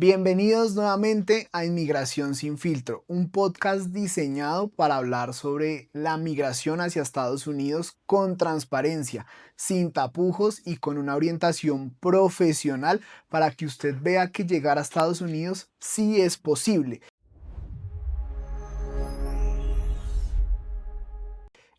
Bienvenidos nuevamente a Inmigración sin filtro, un podcast diseñado para hablar sobre la migración hacia Estados Unidos con transparencia, sin tapujos y con una orientación profesional para que usted vea que llegar a Estados Unidos sí es posible.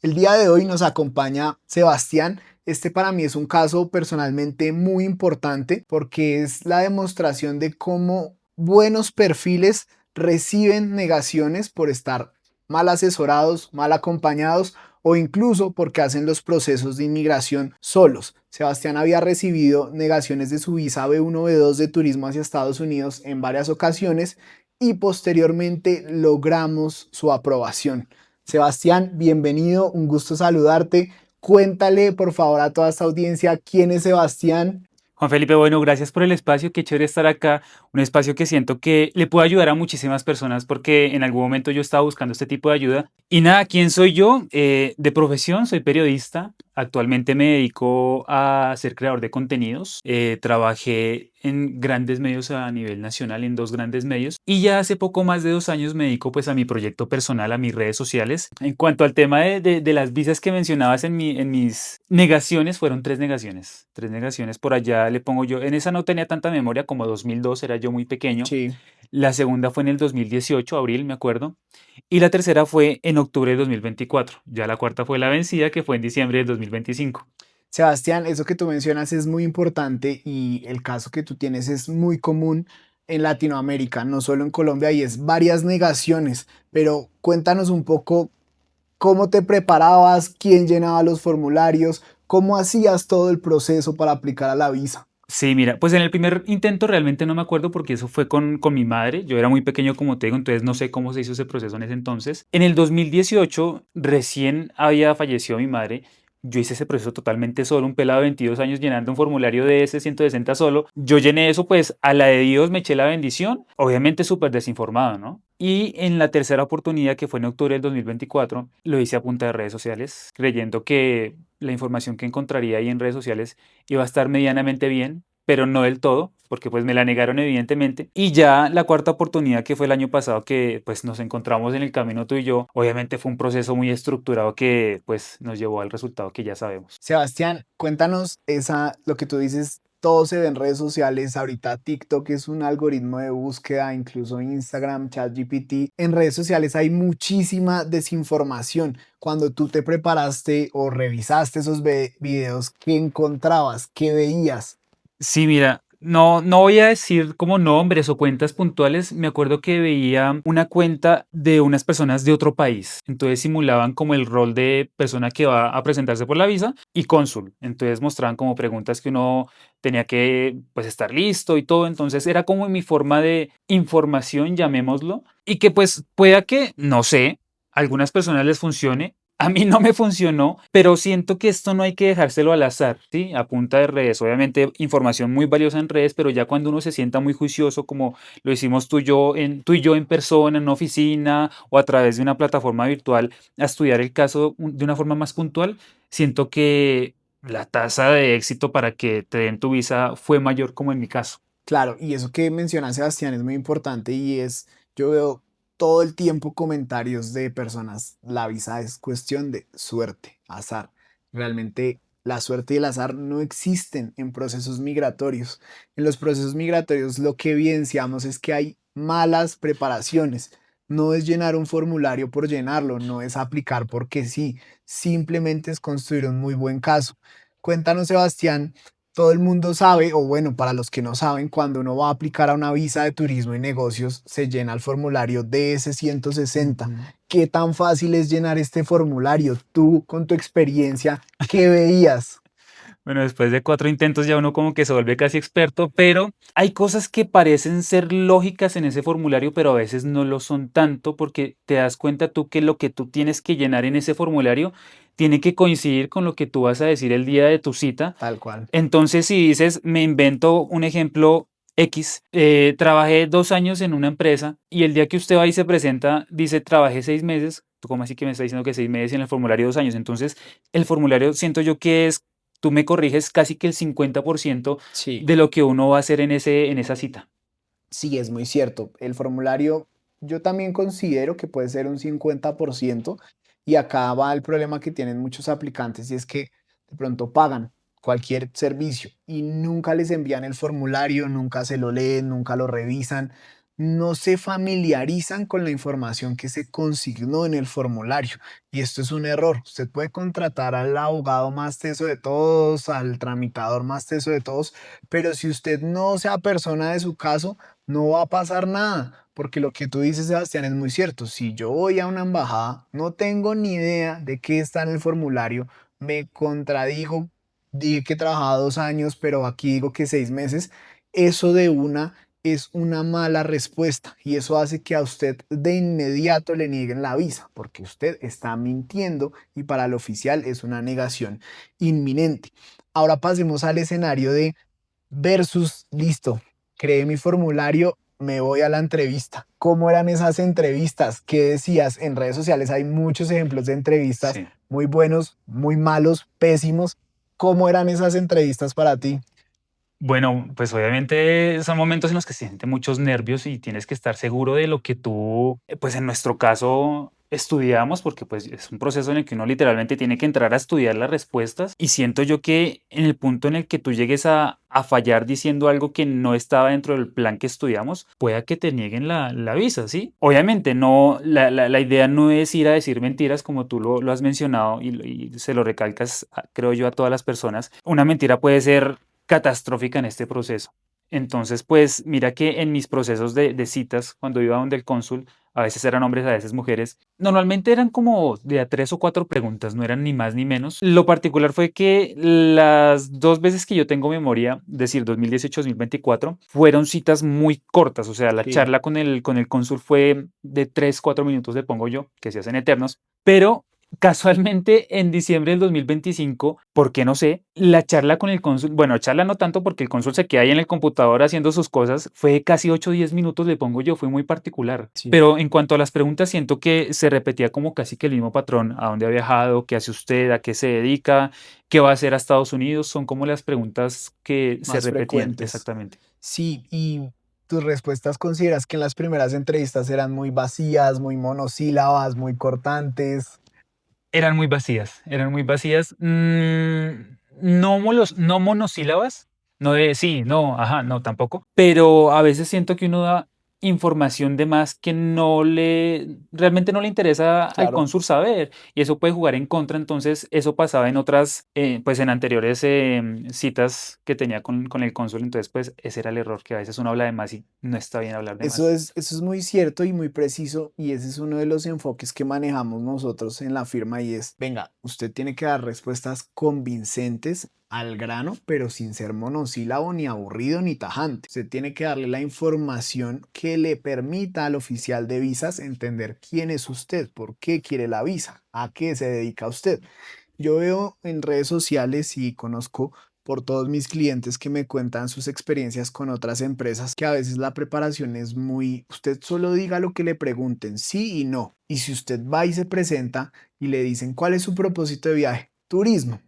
El día de hoy nos acompaña Sebastián. Este para mí es un caso personalmente muy importante porque es la demostración de cómo buenos perfiles reciben negaciones por estar mal asesorados, mal acompañados o incluso porque hacen los procesos de inmigración solos. Sebastián había recibido negaciones de su visa B1, B2 de turismo hacia Estados Unidos en varias ocasiones y posteriormente logramos su aprobación. Sebastián, bienvenido, un gusto saludarte. Cuéntale por favor a toda esta audiencia quién es Sebastián. Juan Felipe, bueno, gracias por el espacio, qué chévere estar acá, un espacio que siento que le puede ayudar a muchísimas personas porque en algún momento yo estaba buscando este tipo de ayuda. Y nada, ¿quién soy yo? De profesión soy periodista, actualmente me dedico a ser creador de contenidos. Trabajé en grandes medios a nivel nacional, en dos grandes medios, y ya hace poco más de 2 años me dedico pues a mi proyecto personal, a mis redes sociales. En cuanto al tema de las visas que mencionabas en mis negaciones, fueron tres negaciones por allá le pongo yo, en esa no tenía tanta memoria, como 2002, era yo muy pequeño. Sí. La segunda fue en el 2018, abril, me acuerdo. Y la tercera fue en octubre de 2024. Ya la cuarta fue la vencida, que fue en diciembre de 2025. Sebastián, eso que tú mencionas es muy importante y el caso que tú tienes es muy común en Latinoamérica, no solo en Colombia, y es varias negaciones, pero cuéntanos un poco cómo te preparabas, quién llenaba los formularios, cómo hacías todo el proceso para aplicar a la visa. Sí, mira, pues en el primer intento realmente no me acuerdo porque eso fue con mi madre. Yo era muy pequeño, como te digo, entonces no sé cómo se hizo ese proceso en ese entonces. En el 2018, recién había fallecido mi madre. Yo hice ese proceso totalmente solo, un pelado de 22 años llenando un formulario de ese 160 solo. Yo llené eso pues a la de Dios, me eché la bendición, obviamente súper desinformado, ¿no? Y en la tercera oportunidad, que fue en octubre del 2024, lo hice a punta de redes sociales, creyendo que la información que encontraría ahí en redes sociales iba a estar medianamente bien, pero no del todo, porque pues me la negaron evidentemente. Y ya la cuarta oportunidad, que fue el año pasado, que pues nos encontramos en el camino tú y yo, obviamente fue un proceso muy estructurado que pues nos llevó al resultado que ya sabemos. Sebastián, cuéntanos lo que tú dices, todo se ve en redes sociales, ahorita TikTok es un algoritmo de búsqueda, incluso Instagram, ChatGPT, en redes sociales hay muchísima desinformación. Cuando tú te preparaste o revisaste esos videos, ¿qué encontrabas? ¿Qué veías? Sí, mira, no voy a decir como nombres o cuentas puntuales. Me acuerdo que veía una cuenta de unas personas de otro país. Entonces simulaban como el rol de persona que va a presentarse por la visa y cónsul. Entonces mostraban como preguntas que uno tenía que pues estar listo y todo. Entonces era como mi forma de información, llamémoslo. Y que pues pueda que, no sé, a algunas personas les funcione. A mí no me funcionó, pero siento que esto no hay que dejárselo al azar, ¿sí? A punta de redes. Obviamente, información muy valiosa en redes, pero ya cuando uno se sienta muy juicioso, como lo hicimos tú y yo en persona, en una oficina o a través de una plataforma virtual, a estudiar el caso de una forma más puntual, siento que la tasa de éxito para que te den tu visa fue mayor, como en mi caso. Claro, y eso que menciona Sebastián es muy importante y es, yo veo todo el tiempo comentarios de personas, la visa es cuestión de suerte, azar. Realmente la suerte y el azar no existen en procesos migratorios. En los procesos migratorios lo que evidenciamos es que hay malas preparaciones. No es llenar un formulario por llenarlo, no es aplicar porque sí, simplemente es construir un muy buen caso. Cuéntanos, Sebastián, todo el mundo sabe, o bueno, para los que no saben, cuando uno va a aplicar a una visa de turismo y negocios, se llena el formulario DS-160. Ujú. ¿Qué tan fácil es llenar este formulario? Tú, con tu experiencia, ¿qué veías? Bueno, después de 4 intentos ya uno como que se vuelve casi experto, pero hay cosas que parecen ser lógicas en ese formulario, pero a veces no lo son tanto porque te das cuenta tú que lo que tú tienes que llenar en ese formulario tiene que coincidir con lo que tú vas a decir el día de tu cita. Tal cual. Entonces, si dices, me invento un ejemplo X, trabajé 2 años en una empresa y el día que usted va y se presenta, dice, trabajé 6 meses. ¿Tú cómo así que me está diciendo que 6 meses y en el formulario 2 años? Entonces, el formulario siento yo que es, tú me corriges, casi que el 50% Sí. de lo que uno va a hacer en esa cita. Sí, es muy cierto. El formulario yo también considero que puede ser un 50% y acá va el problema que tienen muchos aplicantes y es que de pronto pagan cualquier servicio y nunca les envían el formulario, nunca se lo leen, nunca lo revisan, no se familiarizan con la información que se consignó en el formulario y esto es un error. Usted puede contratar al abogado más teso de todos, al tramitador más teso de todos, pero si usted no se apersona de su caso, no va a pasar nada, porque lo que tú dices, Sebastián, es muy cierto. Si yo voy a una embajada, no tengo ni idea de qué está en el formulario, me contradigo, dije que trabajaba 2 años, pero aquí digo que 6 meses, eso de una es una mala respuesta y eso hace que a usted de inmediato le nieguen la visa, porque usted está mintiendo y para el oficial es una negación inminente. Ahora pasemos al escenario de versus, listo, creé mi formulario, me voy a la entrevista. ¿Cómo eran esas entrevistas? ¿Qué decías? En redes sociales hay muchos ejemplos de entrevistas Sí. muy buenos, muy malos, pésimos. ¿Cómo eran esas entrevistas para ti? Bueno, pues obviamente son momentos en los que se sienten muchos nervios y tienes que estar seguro de lo que tú, pues en nuestro caso, estudiamos, porque pues es un proceso en el que uno literalmente tiene que entrar a estudiar las respuestas y siento yo que en el punto en el que tú llegues a fallar diciendo algo que no estaba dentro del plan que estudiamos, pueda que te nieguen la visa, ¿sí? Obviamente no, la idea no es ir a decir mentiras como tú lo has mencionado y se lo recalcas, creo yo, a todas las personas. Una mentira puede ser catastrófica en este proceso. Entonces, pues mira que en mis procesos de citas, cuando iba donde el cónsul, a veces eran hombres, a veces mujeres, normalmente eran como de a 3 o 4 preguntas, no eran ni más ni menos. Lo particular fue que las 2 veces que yo tengo memoria, es decir, 2018-2024, fueron citas muy cortas, o sea, la Sí. charla con el cónsul fue de 3 o 4 minutos, le pongo yo, que se hacen eternos, pero casualmente, en diciembre del 2025, ¿por qué no sé? La charla con el cónsul, bueno, charla no tanto porque el cónsul se queda ahí en el computador haciendo sus cosas, fue casi 8 o 10 minutos, le pongo yo, fue muy particular. Sí. Pero en cuanto a las preguntas, siento que se repetía como casi que el mismo patrón, a dónde ha viajado, qué hace usted, a qué se dedica, qué va a hacer a Estados Unidos, son como las preguntas que se Más repetían frecuentes. exactamente. Sí, y tus respuestas consideras que en las primeras entrevistas eran muy vacías, muy monosílabas, muy cortantes. Eran muy vacías. No, no monosílabas, no de sí, no, ajá, no tampoco. Pero a veces siento que uno da información de más que realmente no le interesa al Claro. cónsul saber. Y eso puede jugar en contra. Entonces, eso pasaba en otras, pues en anteriores citas que tenía con el cónsul. Entonces, pues ese era el error, que a veces uno habla de más y no está bien hablar de más. Eso es muy cierto y muy preciso y ese es uno de los enfoques que manejamos nosotros en la firma y es, venga, usted tiene que dar respuestas convincentes al grano, pero sin ser monosílabo ni aburrido ni tajante. Usted tiene que darle la información que le permita al oficial de visas entender quién es usted, por qué quiere la visa, a qué se dedica usted. Yo veo en redes sociales y conozco por todos mis clientes que me cuentan sus experiencias con otras empresas, que a veces la preparación es muy, usted solo diga lo que le pregunten, sí y no. Y si usted va y se presenta y le dicen, ¿cuál es su propósito de viaje? Turismo.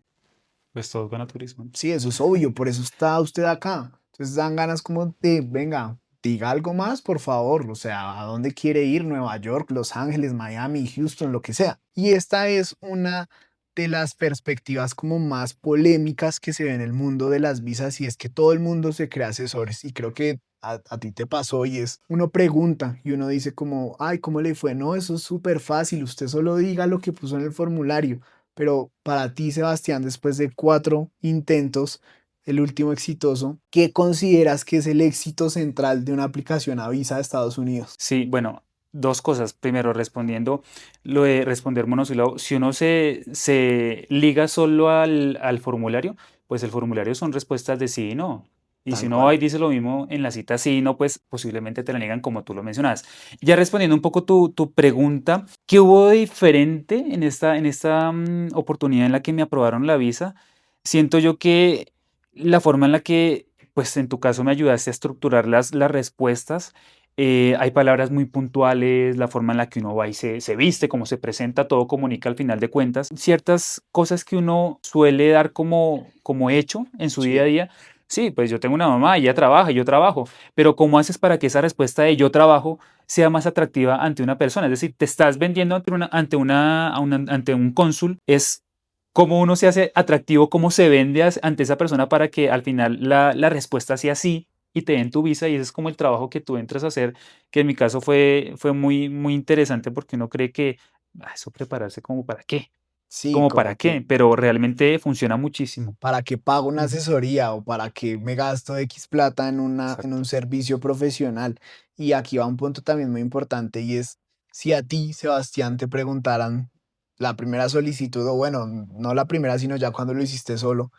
Pues todo con turismo. Sí, eso es obvio, por eso está usted acá. Entonces dan ganas como de, venga, diga algo más, por favor. O sea, ¿a dónde quiere ir? Nueva York, Los Ángeles, Miami, Houston, lo que sea. Y esta es una de las perspectivas como más polémicas que se ve en el mundo de las visas y es que todo el mundo se crea asesores y creo que a ti te pasó y es, uno pregunta y uno dice como, ay, ¿cómo le fue? No, eso es súper fácil, usted solo diga lo que puso en el formulario. Pero para ti, Sebastián, después de 4 intentos, el último exitoso, ¿qué consideras que es el éxito central de una aplicación a visa de Estados Unidos? Sí, bueno, dos cosas. Primero, respondiendo lo de responder monosílabo, si uno se liga solo al formulario, pues el formulario son respuestas de sí y no. Y si Tal uno va cual. y dice lo mismo en la cita sí y no, pues posiblemente te la niegan como tú lo mencionas. Ya respondiendo un poco tu pregunta, ¿qué hubo de diferente en esta oportunidad en la que me aprobaron la visa? Siento yo que la forma en la que, pues en tu caso me ayudaste a estructurar las respuestas, hay palabras muy puntuales, la forma en la que uno va y se viste, cómo se presenta, todo comunica al final de cuentas. Ciertas cosas que uno suele dar como hecho en su día a Sí. día Sí, pues yo tengo una mamá, ella trabaja, yo trabajo, pero ¿cómo haces para que esa respuesta de yo trabajo sea más atractiva ante una persona? Es decir, te estás vendiendo ante un cónsul, es cómo uno se hace atractivo, cómo se vende ante esa persona para que al final la respuesta sea sí y te den tu visa, y ese es como el trabajo que tú entras a hacer, que en mi caso fue muy, muy interesante porque uno cree que eso prepararse como para qué, Sí, como para como que qué, pero realmente funciona muchísimo. para qué pago una Ujú. asesoría o para qué me gasto X plata en un Exacto. servicio profesional. Y aquí va un punto también muy importante y es si a ti, Sebastián, te preguntaran la primera solicitud, o bueno, no la primera, sino ya cuando lo hiciste solo,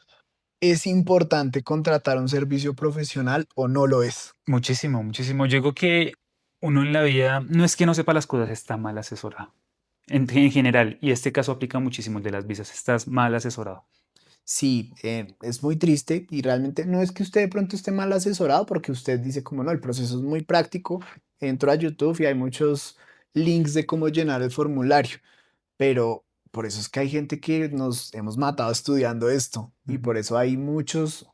¿es importante contratar un servicio profesional o no lo es? Muchísimo, muchísimo. Yo digo que uno en la vida no es que no sepa las cosas, está mal asesorado. En general, y este caso aplica muchísimo el de las visas, estás mal asesorado. Sí, es muy triste y realmente no es que usted de pronto esté mal asesorado porque usted dice como no, el proceso es muy práctico, entro a YouTube y hay muchos links de cómo llenar el formulario, pero por eso es que hay gente que nos hemos matado estudiando esto y Ujú. por eso hay muchos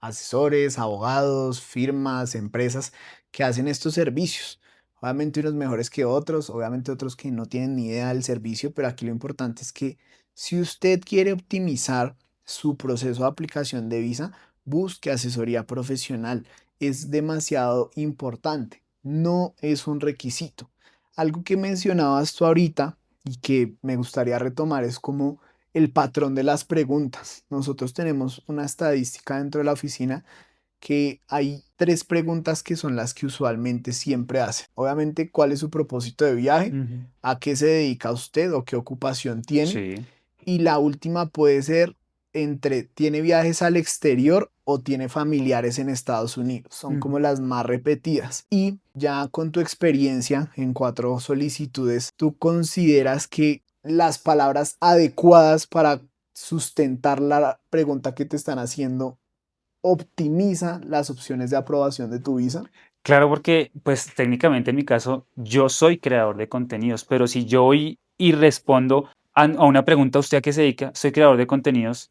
asesores, abogados, firmas, empresas que hacen estos servicios. Obviamente unos mejores que otros, obviamente otros que no tienen ni idea del servicio, pero aquí lo importante es que si usted quiere optimizar su proceso de aplicación de visa, busque asesoría profesional. Es demasiado importante, no es un requisito. Algo que mencionabas tú ahorita y que me gustaría retomar es como el patrón de las preguntas. Nosotros tenemos una estadística dentro de la oficina que hay tres preguntas que son las que usualmente siempre hacen. Obviamente, ¿cuál es su propósito de viaje? Ujú. ¿A qué se dedica usted o qué ocupación tiene? Sí. Y la última puede ser entre tiene viajes al exterior o tiene familiares en Estados Unidos. Son como Ujú. las más repetidas. Y ya con tu experiencia en cuatro solicitudes, ¿tú consideras que las palabras adecuadas para sustentar la pregunta que te están haciendo optimiza las opciones de aprobación de tu visa? Claro, porque pues técnicamente en mi caso yo soy creador de contenidos, pero si yo voy y respondo a una pregunta, ¿usted a qué se dedica? Soy creador de contenidos.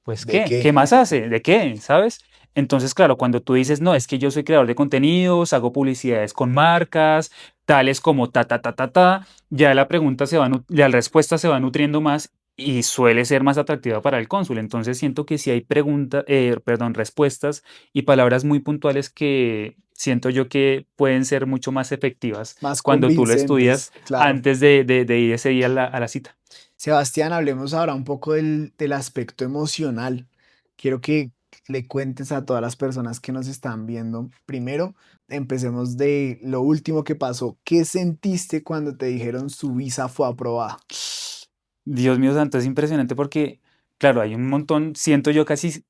Pues, ¿De ¿qué? qué? ¿Qué más hace? ¿De qué? ¿Sabes? Entonces, claro, cuando tú dices, no, es que yo soy creador de contenidos, hago publicidades con marcas, tales como ta, ta, ta, ta, ta, ya la pregunta se va, ya la respuesta se va nutriendo más y suele ser más atractiva para el cónsul. Entonces, siento que si hay respuestas y palabras muy puntuales que siento yo que pueden ser mucho más efectivas Más cuando tú lo estudias convincentes, claro. antes de ir ese día a la cita. Sebastián, hablemos ahora un poco del aspecto emocional. Quiero que le cuentes a todas las personas que nos están viendo. Primero, empecemos de lo último que pasó. ¿Qué sentiste cuando te dijeron su visa fue aprobada? Dios mío santo, es impresionante porque, claro, hay un montón, siento yo casi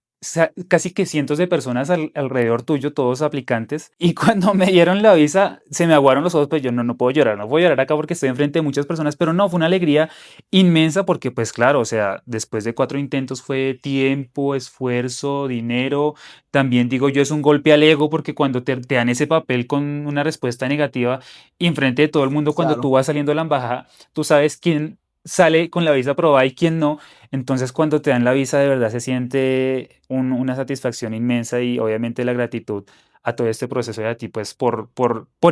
que cientos de personas alrededor tuyo, todos aplicantes, y cuando me dieron la visa se me aguaron los ojos, pues yo no puedo llorar, no puedo llorar acá porque estoy enfrente de muchas personas, pero no, fue una alegría inmensa porque, pues claro, o sea, después de 4 intentos fue tiempo, esfuerzo, dinero, también digo yo es un golpe al ego porque cuando te dan ese papel con una respuesta negativa y enfrente de todo el mundo, cuando tú Claro, vas saliendo a la embajada, tú sabes quién sale con la visa aprobada y quién no. Entonces, cuando te dan la visa, de verdad se siente una satisfacción inmensa y obviamente la gratitud a todo este proceso y a ti, pues, por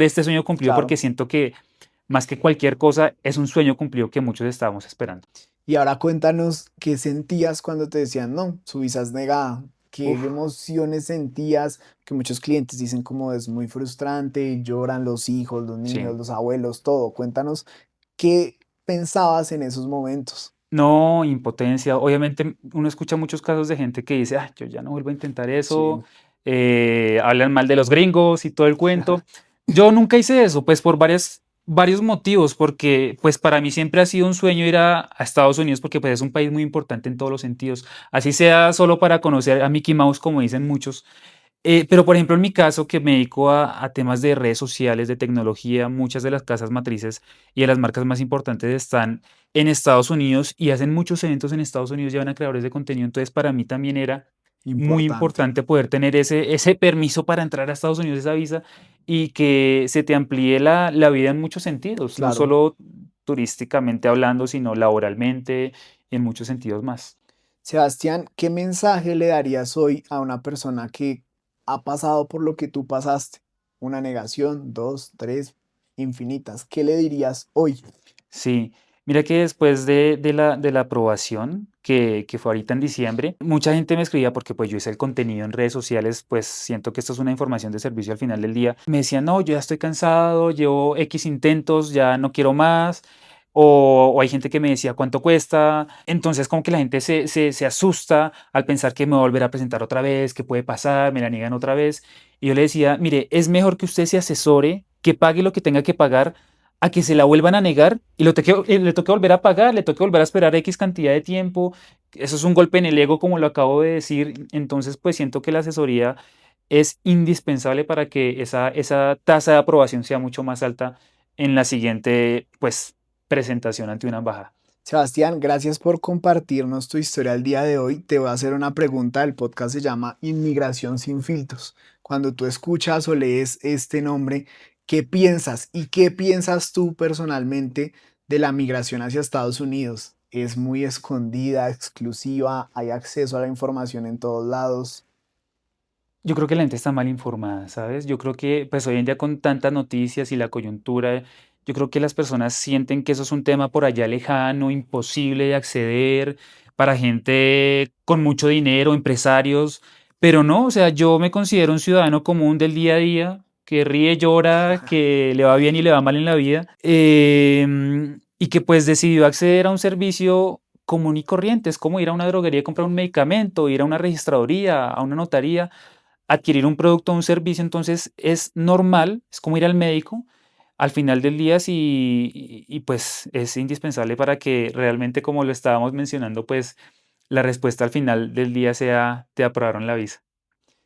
este sueño cumplido, claro. porque siento que más que cualquier cosa, es un sueño cumplido que muchos estábamos esperando. Y ahora cuéntanos qué sentías cuando te decían, no, su visa es negada. ¿Qué Uf. emociones sentías? Que muchos clientes dicen como es muy frustrante, lloran los hijos, los niños, Sí. los abuelos, todo. Cuéntanos qué pensabas en esos momentos. No, impotencia. Obviamente uno escucha muchos casos de gente que dice, ah, yo ya no vuelvo a intentar eso, Sí. hablan mal de los gringos y todo el cuento. Yo nunca hice eso, pues por varios motivos, porque pues para mí siempre ha sido un sueño ir a Estados Unidos porque pues es un país muy importante en todos los sentidos, así sea solo para conocer a Mickey Mouse, como dicen muchos. Pero, por ejemplo, en mi caso, que me dedico a temas de redes sociales, de tecnología, muchas de las casas matrices y de las marcas más importantes están en Estados Unidos y hacen muchos eventos en Estados Unidos, llevan a creadores de contenido. Entonces, para mí también era muy Importante, importante poder tener ese permiso para entrar a Estados Unidos, esa visa, y que se te amplíe la vida en muchos sentidos, no claro. solo turísticamente hablando, sino laboralmente, en muchos sentidos más. Sebastián, ¿qué mensaje le darías hoy a una persona que ha pasado por lo que tú pasaste? Una negación, dos, tres, infinitas. ¿Qué le dirías hoy? Sí, mira que después de la aprobación que fue ahorita en diciembre, mucha gente me escribía porque pues yo hice el contenido en redes sociales, pues siento que esto es una información de servicio al final del día. Me decían, no, yo ya estoy cansado, llevo X intentos, ya no quiero más. O hay gente que me decía cuánto cuesta. Entonces como que la gente se asusta al pensar que me va a volver a presentar otra vez, qué puede pasar, me la niegan otra vez. Y yo le decía, mire, es mejor que usted se asesore, que pague lo que tenga que pagar a que se la vuelvan a negar y le toque volver a pagar, le toque volver a esperar X cantidad de tiempo. Eso es un golpe en el ego, como lo acabo de decir. Entonces, pues siento que la asesoría es indispensable para que esa tasa de aprobación sea mucho más alta en la siguiente, pues, presentación ante una embajada. Sebastián, gracias por compartirnos tu historia el día de hoy. Te voy a hacer una pregunta. El podcast se llama Inmigración sin filtros. Cuando tú escuchas o lees este nombre, ¿qué piensas y qué piensas tú personalmente de la migración hacia Estados Unidos? ¿Es muy escondida, exclusiva? ¿Hay acceso a la información en todos lados? Yo creo que la gente está mal informada, ¿sabes? Yo creo que, pues hoy en día con tantas noticias y la coyuntura, yo creo que las personas sienten que eso es un tema por allá lejano, imposible de acceder, para gente con mucho dinero, empresarios, pero no, o sea, yo me considero un ciudadano común del día a día, que ríe, llora, que le va bien y le va mal en la vida, y que pues decidió acceder a un servicio común y corriente, es como ir a una droguería y comprar un medicamento, ir a una registraduría, a una notaría adquirir un producto o un servicio, entonces es normal, es como ir al médico al final del día sí, y pues es indispensable para que realmente, como lo estábamos mencionando, pues la respuesta al final del día sea te aprobaron la visa.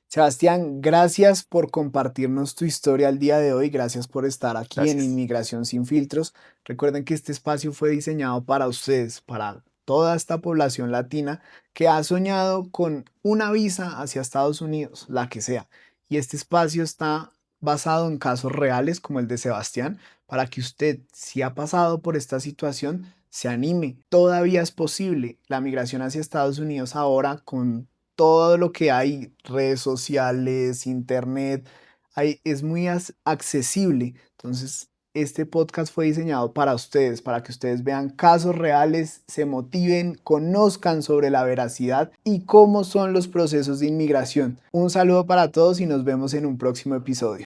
Sebastián, gracias por compartirnos tu historia el día de hoy. Gracias por estar aquí en Gracias. Inmigración sin filtros. Recuerden que este espacio fue diseñado para ustedes, para toda esta población latina que ha soñado con una visa hacia Estados Unidos, la que sea. Y este espacio está basado en casos reales como el de Sebastián, para que usted, si ha pasado por esta situación, se anime. Todavía es posible la migración hacia Estados Unidos ahora con todo lo que hay, redes sociales, internet, es muy accesible. Entonces, este podcast fue diseñado para ustedes, para que ustedes vean casos reales, se motiven, conozcan sobre la veracidad y cómo son los procesos de inmigración. Un saludo para todos y nos vemos en un próximo episodio.